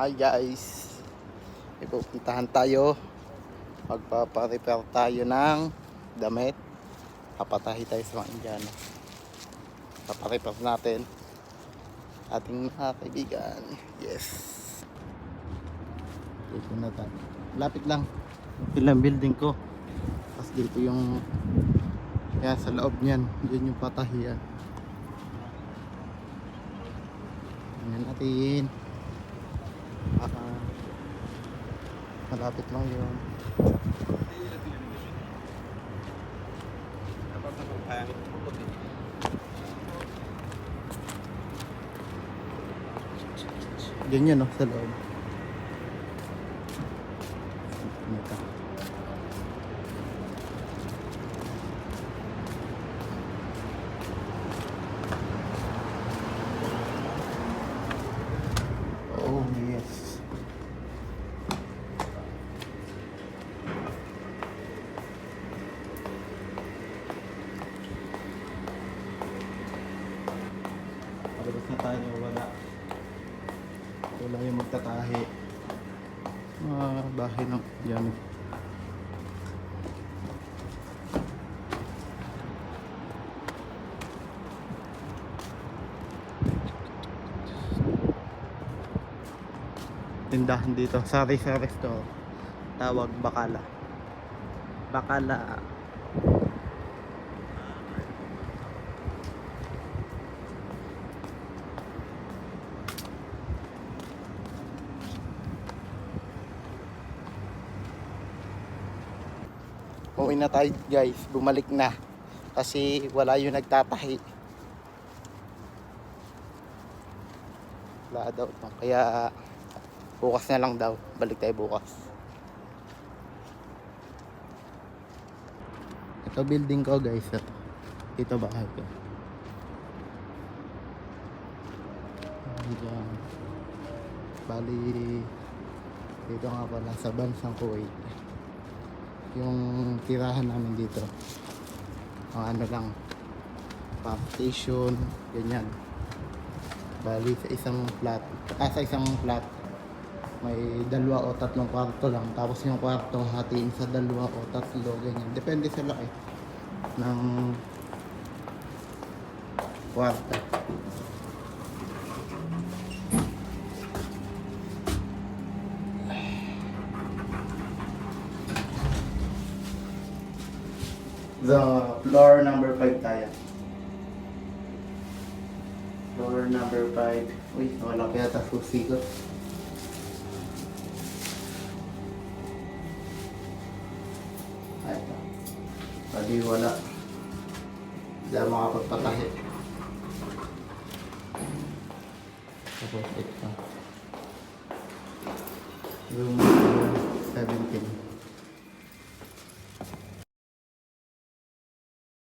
Hi guys, ipupuntahan tayo, magpapa-repair tayo ng damit. Papatahi tayo sa mga Indiano. Paparepair natin ating mga kaibigan. Yes, dito na tayo, lapit lang ilang building ko. Tapos dito yung yan sa loob niyan, yun yung patahian. Tingnan natin. Malapit lang yun. Ganyan no, sa loob. Ito. Oh yes. Palabas na tayo, wala yung magtatahi. Mga bahay ng yan. Tindahan dito, sari-sari store. Tawag Bakala. Bakala. Uwi na tayo guys, bumalik na kasi wala yung nagtatahi. Wala daw, kaya bukas na lang daw, balik tayo bukas. Ito building ko guys, ito bahay ko. Diyan. Bali dito nga pala sa bansang Kuwait yung tirahan namin dito. Ang ano lang, partition, ganyan. Bali sa isang flat may 2 o 3 kwarto lang, tapos yung kwarto hatiin sa 2 o 3, ganyan, depende sa laki ng kwarto. The floor number 5 tayo. Floor number 5. Uy, wala kaya susi ko. Ay, ito. Pwede wala. Hindi ako makapagpatahi. Tapos ito. Room 17.